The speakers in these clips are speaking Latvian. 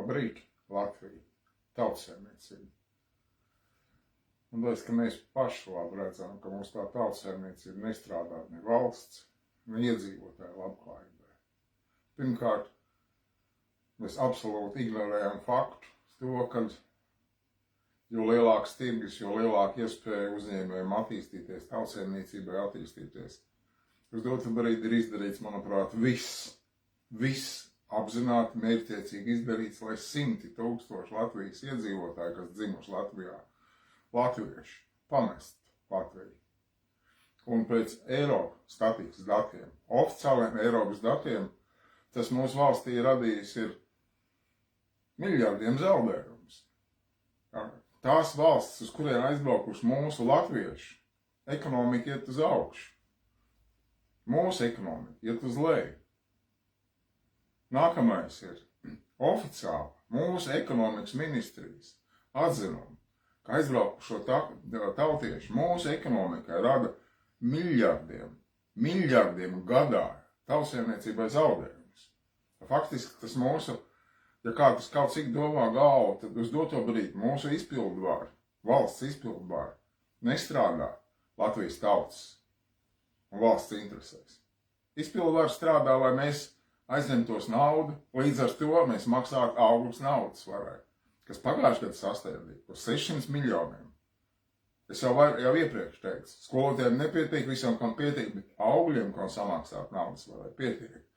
Labrīt, Latvija, tautsēmniecība. Un liekas, ka mēs paši labi redzam, ka mums tā tautsēmniecība nestrādā ne valsts, ne iedzīvotāju labklājībai. Pirmkārt, mēs absolūti ignorējam faktu to, ka jo lielāks tirgus, jo lielāka iespēja uzņēmējiem attīstīties, tautsēmniecībai attīstīties. Uz dotu brīdi ir izdarīts, manuprāt, viss apzināti mērķtiecīgi izdarīts, lai 100,000 Latvijas iedzīvotāji, kas dzimuši Latvijā, latvieši, pamest Latviju. Un pēc Eiropas statistikas datiem, oficiāliem Eiropas datiem, tas mūsu valstī radījis ir miljardiem zaudējumus. Tās valstis, uz kuriem aizbraukuši mūsu latvieši, ekonomika iet uz augšu. Mūsu ekonomika iet uz leju. Nākamais ir oficiāli mūsu ekonomikas ministrijas atzinumi, ka aizbraukušo tautieši mūsu ekonomikai rada miljardiem gadā tautsēmniecībai zaudējumus. Faktiski tas mūsu, ja kā tas kaut cik domā galvu, tad uz doto brīdi mūsu izpildvāri, valsts izpildvāri nestrādā Latvijas tautas un valsts interesēs. Izpildvāri strādā, lai mēs aizņemtos naudu, līdz ar to mēs maksātu augļus naudas varai, kas pagājušajā gadā sastādīja par 600 miljoniem. Es jau iepriekš teicu, skolotājiem nepietiek, visam, kam pietiek, bet augļiem, kam samaksāt naudas varai, pietiek.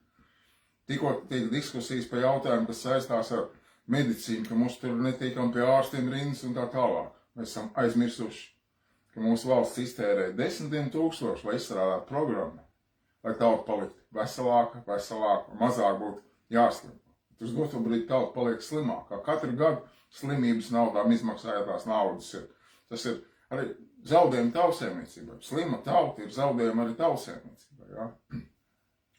Tikko tiek diskusijas par jautājumu, kas saistās ar medicīnu, ka mums tur netiekam pie ārstiem rindas un tā tālāk. Mēs esam aizmirsuši, ka mūsu valsts iztērē 10,000, lai izstrādātu programmu, lai tauta paliktu veselāka, mazāk būtu jāslimo. Uz doto brīdi tauta paliek slimākā. Katru gadu slimības naudām izmaksājotās naudas ir. Tas ir arī zaudējumi tautsēmniecībai. Slima tauta ir zaudējumi arī tautsēmniecībai. Ja?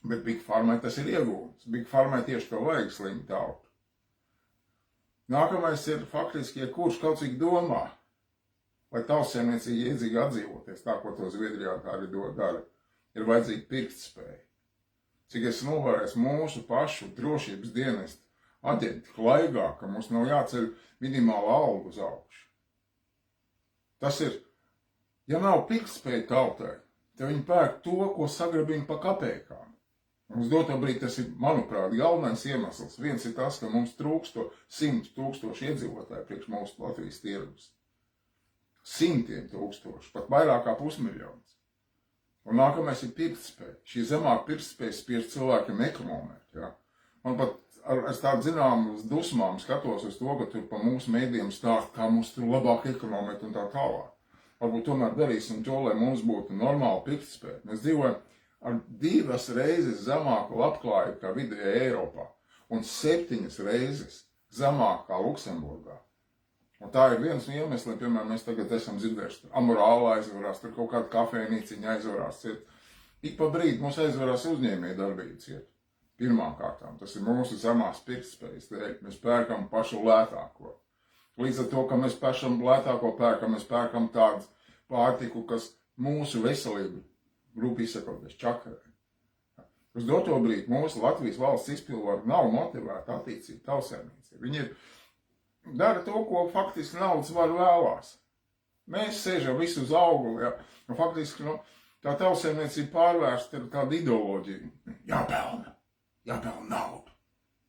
Bet Big Pharmai tas ir iegūms. Big Pharmai tieši to vajag slimu tautu. Nākamais ir faktiski, ja kurš kaut cik domā, lai tautsēmniecība iedzīgi atdzīvoties, tā, ko to Zviedrijā tā arī dara, ir vajadzīga pirktspēja. Cik es novērēs mūsu pašu drošības dienestu aģenti klaigā, ka mums nav jāceļ minimāla alga uz augšu. Tas ir, ja nav pirktspēja tautai, tad viņi pērk to, ko sagrabina pa kapēkām. Uz doto brīdi tas ir, manuprāt, galvenais iemesls. Viens ir tas, ka mums trūksto 100,000 iedzīvotāju priekš mūsu Latvijas tirgus. 100,000, pat vairāk kā 500,000. Un nākamais ir pirktspēja. Šī zemāka pirktspēja spiež cilvēkiem ekonomēt. Ja? Man pat ar tādu zināmas dusmām skatos uz to, ka tur pa mūsu mēdījiem stāst, kā mums tur labāk ekonomēt un tā tālāk. Varbūt tomēr darīsim to, lai mums būtu normāla pirktspēja. Mēs dzīvojam ar 2 reizes zemāku labklājību kā vidējā Eiropā un 7 reizes zemāk kā Luksemburgā. Un tā ir viens no iemesliem, piemēram, mēs tagad esam dzirdējuši, Amorāla aizvarās, tur kaut kāda kafejnīciņa aizvarās ciet. Ik pa brīdi mums aizvarās uzņēmēja darbība ciet. Pirmām kārtām, tas ir mūsu zemās pirktspējas dēļ, mēs pērkam pašu lētāko. Līdz ar to, ka mēs pašam lētāko pērkam, mēs pērkam tādu pārtiku, kas mūsu veselību, grupi izsakoties, čakarē. Uz doto brīdi mūsu Latvijas valsts izpildvaru nav motivēta attīstīt tautsēmniecību. Viņi ir dara to, ko faktiski naudas var vēlās. Mēs sēžam visu uz auguli, ja? Un faktiski tā tautsēmniecība pārvērsta ir tāda ideoloģija. Jāpelna naudu.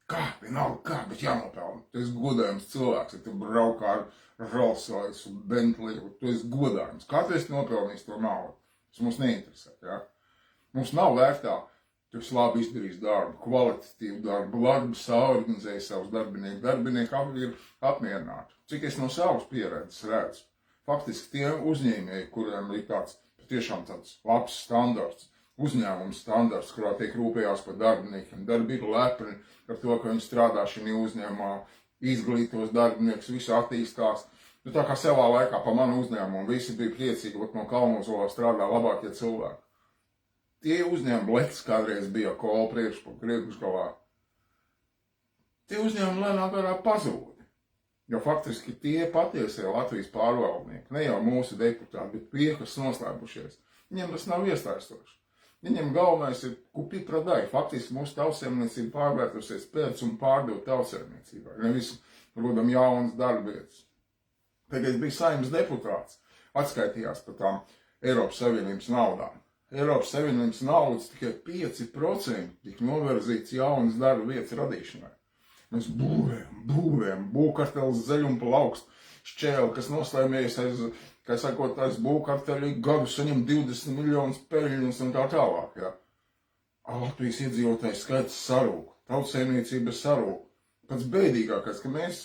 Kā? Vienalga kā, bet jānopelna. Tu esi godājums cilvēks, ja tu braukā ar Rolls-Royce un Bentley, tu esi godājums. Kā tu esi nopelnījis to naudu? Tas mums neinteresē, ja? Mums nav vērtā. Tu esi labi izdarījis darbu, kvalitatīvu darbu, labi saorganizēji savus darbinieku. Darbinieki ir apmierināti. Cik es no savas pieredzes redzu. Faktiski tie uzņēmēji, kuriem ir tiešām tāds labs standarts, uzņēmums standarts, kurā tiek rūpējās par darbiniekiem. Darbi ir lepni ar to, ka viņi strādā šī uzņēmumā, izglītos darbiniekus, visu attīstās. Tā kā savā laikā pa manu uzņēmumu visi bija priecīgi, ot no Kalnozolā strādā labākie cilvēki. Tie uzņēmumi, Lecs kādreiz bija kola priekšgalā, tie uzņēmumi lēnām garā pazūdi. Jo faktiski tie patiesie Latvijas pārvaldnieki, ne jau mūsu deputāti, bet tie, kas noslēpušies, viņiem tas nav iesaistoši. Viņam galvenais ir kupi pradāji. Faktiski mūsu tautsēmniecība pārvērtusies pēc un pārdot tautsēmniecībai. Nevis rodam jaunas darbvietas. Tagad bija saimnes deputāts, atskaitījās par tām Eiropas Savienības naudām. Eiropas Savienības naudas tikai 5% tika novirzīts jaunas darba vietas radīšanai. Mēs būvējam, būvkartelis zaļumu pa laukstu, šķēli, kas noslēmējas aiz, kā sakot, aiz būvkarteļu gadu saņem 20 miljonus peļņus un tā tālāk, jā. Latvijas iedzīvotājs skaits sarūk, tautsēmniecība sarūk. Pats bēdīgākais, ka mēs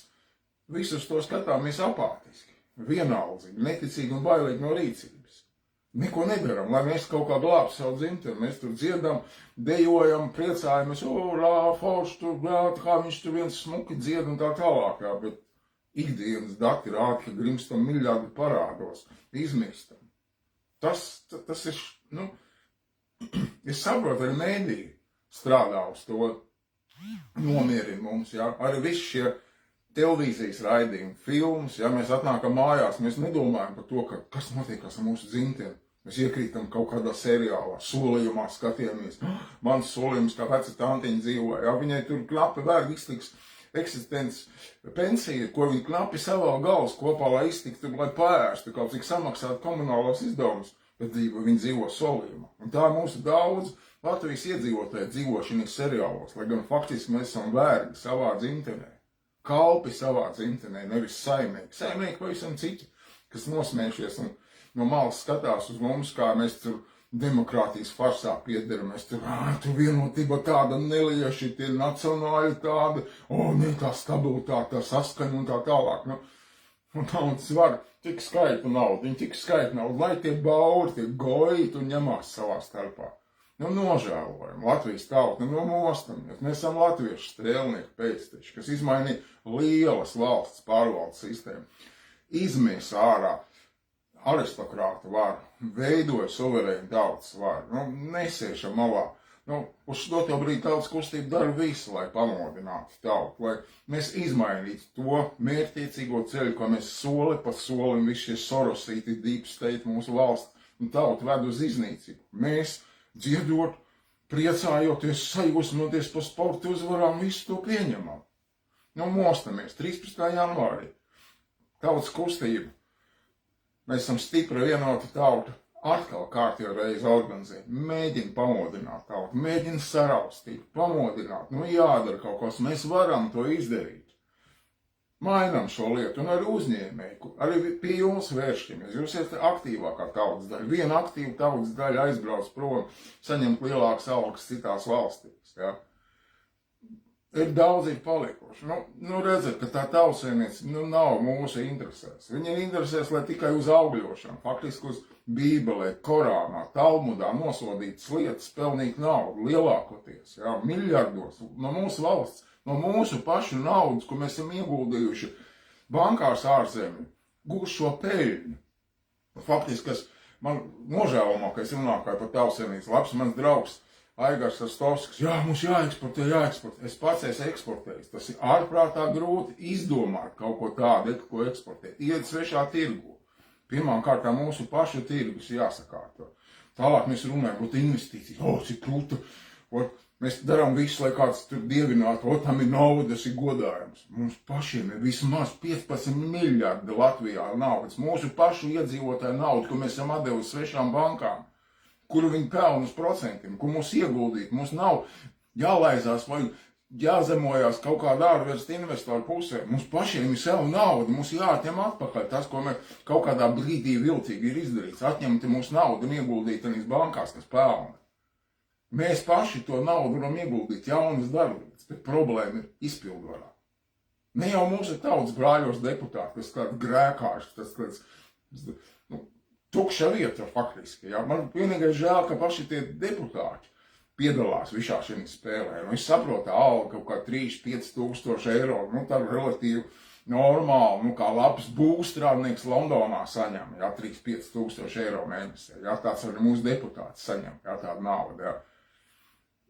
visus to skatāmies apātiski, vienaldzīgi, neticīgi un bailīgi no rīcības. Neko nedaram, lai mēs kaut kā glābtu savu dzimteni. Mēs tur dziedam, dejojam, priecājamies, forši tur, kā viņš tur viens smuki dzied un tā tālāk, jā, bet ikdienas dati rāda, ka grimstam miljardi parādos, izmirstam. Tas ir, es saprotu, arī mēdīji strādā uz to, nomierina mums, jā, arī visi šie televīzijas raidījumi, filmas, ja mēs atnākam mājās, mēs nedomājam par to, kas notiekās ar mūsu dzimteni. Mēs iekrītam kaut kādā seriālā, solījumā skatījāmies. Mans solījums, kā veca tantiņa dzīvoja, ja viņai tur knapi vērg iztiks eksistences pensija, ko viņa knapi savā galvas kopā, lai iztiktu, lai pēstu, kaut cik samaksāt komunālos izdevumus, bet viņa dzīvo solījumā. Un tā mūsu daudz Latvijas iedzīvotāji dzīvošanas seriālos, lai gan faktiski mēs esam vērgi savā dzimtenē. Kalpi savā dzimtenē, nevis saimnieki. Saimnieki pavisam citi, kas nosmējušies un no malas skatās uz mums, kā mēs tur demokrātijas farsā piederam. Mēs tur vienotība tāda nelieši, tie nacionāļi tāda, ne tā stabilitāte, tā saskaņa un tā tālāk. Un tautas var tik skaitu naudu, viņi tik skaitu naudu, lai tie bauri, tie goīti un ņemās savā starpā. Nožēlojam, Latvijas tauta, mostamies. Mēs esam latviešu strēlnieku pēcteči, kas izmainīja lielas valsts pārvaldes sistēmu. Izmies ārā aristokrāta varu, veidoja suverēnu tautas varu, nesēšam malā. Uz to brīdi tautas kustība dara visu, lai pamodinātu tautu, lai mēs izmainītu to mērķtiecīgo ceļu, ko mēs soli pa solim, visi šie sorosīti, deep state mūsu valsts un tautu ved uz iznīcību. Mēs dziedot, priecājoties, sajūsmoties par sporta uzvarām, visu to pieņemam. Mostamies 13. janvārī. Tautas kustība. Mēs esam stipra vienota tauta. Atkal kārtīgi reizi organizēt. Mēģina pamodināt tautu, mēģina saraustīt, pamodināt. Jādara kaut kas, mēs varam to izdarīt. Mainam šo lietu un arī uzņēmēju, arī pie jums vēršamies. Jūs esat aktīvākā tautas daļa. Viena aktīva tautas daļa aizbrauc prom, saņemt lielākas algas citās valstīs. Ja? Ir daudz palikuši. Redzat, ka tā tautsēmniecība nav mūsu interesēs. Viņi ir interesēs, lai tikai uz augļošanu, faktiski uz Bībelē, Korānā, Talmudā nosodītas lietas pelnīt naudu, lielākoties, jā, miljardos no mūsu valsts, no mūsu pašu naudas, ko mēs esam ieguldījuši bankās ārzemē, gūst šo peļņu. Faktiski, kas man nožēlumākais runātāji par tautsēmniecību, labs mans draugs, Aigars Rastovskis, mums jāeksportē. Es pats esmu eksportējis. Tas ir ārprātā grūti izdomāt kaut ko tādu, ko eksportēt. Iet svešā tirgu. Pirmām kārtām mūsu pašu tirgus jāsakārto. Tālāk mēs runājam par investīciju. Cik krūta. Mēs darām visu, lai kāds tur dievinātu. Tam ir nauda, tas ir godājums. Mums pašiem ir vismaz 15 miljardi Latvijā naudas. Mūsu pašu iedzīvotāju naudu, ko mēs esam atdevuši svešām bankām. Kuru viņi pelna uz procentiem, kur mums ieguldīt. Mums nav jālaizās vai jāzemojās kaut kādā ārvalstu investoru pusē. Mums pašiem ir sava nauda, mums jāatņem atpakaļ tas, ko mēs kaut kādā brīdī vilcīgi ir izdarīts. Atņemt mūsu naudu un ieguldīt tādās bankās, kas pelna. Mēs paši to naudu varam ieguldīt jaunas darbības, bet problēma ir izpildvarā. Ne jau mūsu tautas brāļos deputāti, kas kāds grēkāšs, tas kāds tukša vieta faktiski. Ja? Man vienīgais žēl, ka paši tie deputāti piedalās visā šajā spēlē. Es saprotu, alga kaut kā 3-5 tūkstoši eiro, tā ir relatīvi normāli, kā labs būvstrādnieks Londonā saņem, 3-5 tūkstoši eiro mēnesī. Ja? Tāds arī mūsu deputāts saņem, tāda nauda. Ja?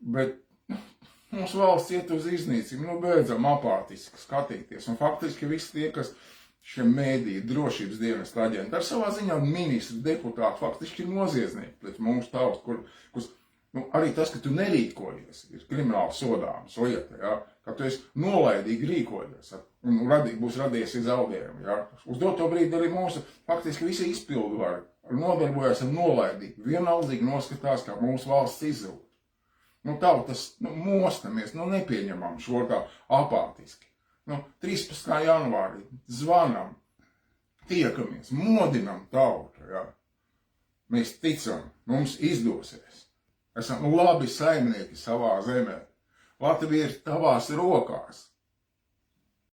Bet mūsu valsts iet uz iznīcību, beidzam apātiski skatīties. Un faktiski visi tie, kas šie mēdīji, drošības dienesta aģenti, ar savā ziņā ministri, deputāti faktiski ir noziedznieki pret mūsu tautu, kurus Nu, arī tas, ka tu nerīkojies, ir krimināli sodāms lieta, ja? Ka tu esi nolaidīgi rīkojies un būs radies zaudējumi. Ja? Uz doto brīdi arī mūsu faktiski visi izpildu var nodarbojas ar nolaidību. Vienaldzīgi noskatās, kā mūsu valsts izzūd. Nu, tautas, mostamies, nepieņemam šo tā apātiski. 13. janvārī zvanam, tiekamies, modinam tautu, ja? Mēs ticam, mums izdosies. Esam labi saimnieki savā zemē. Latvija ir tavās rokās.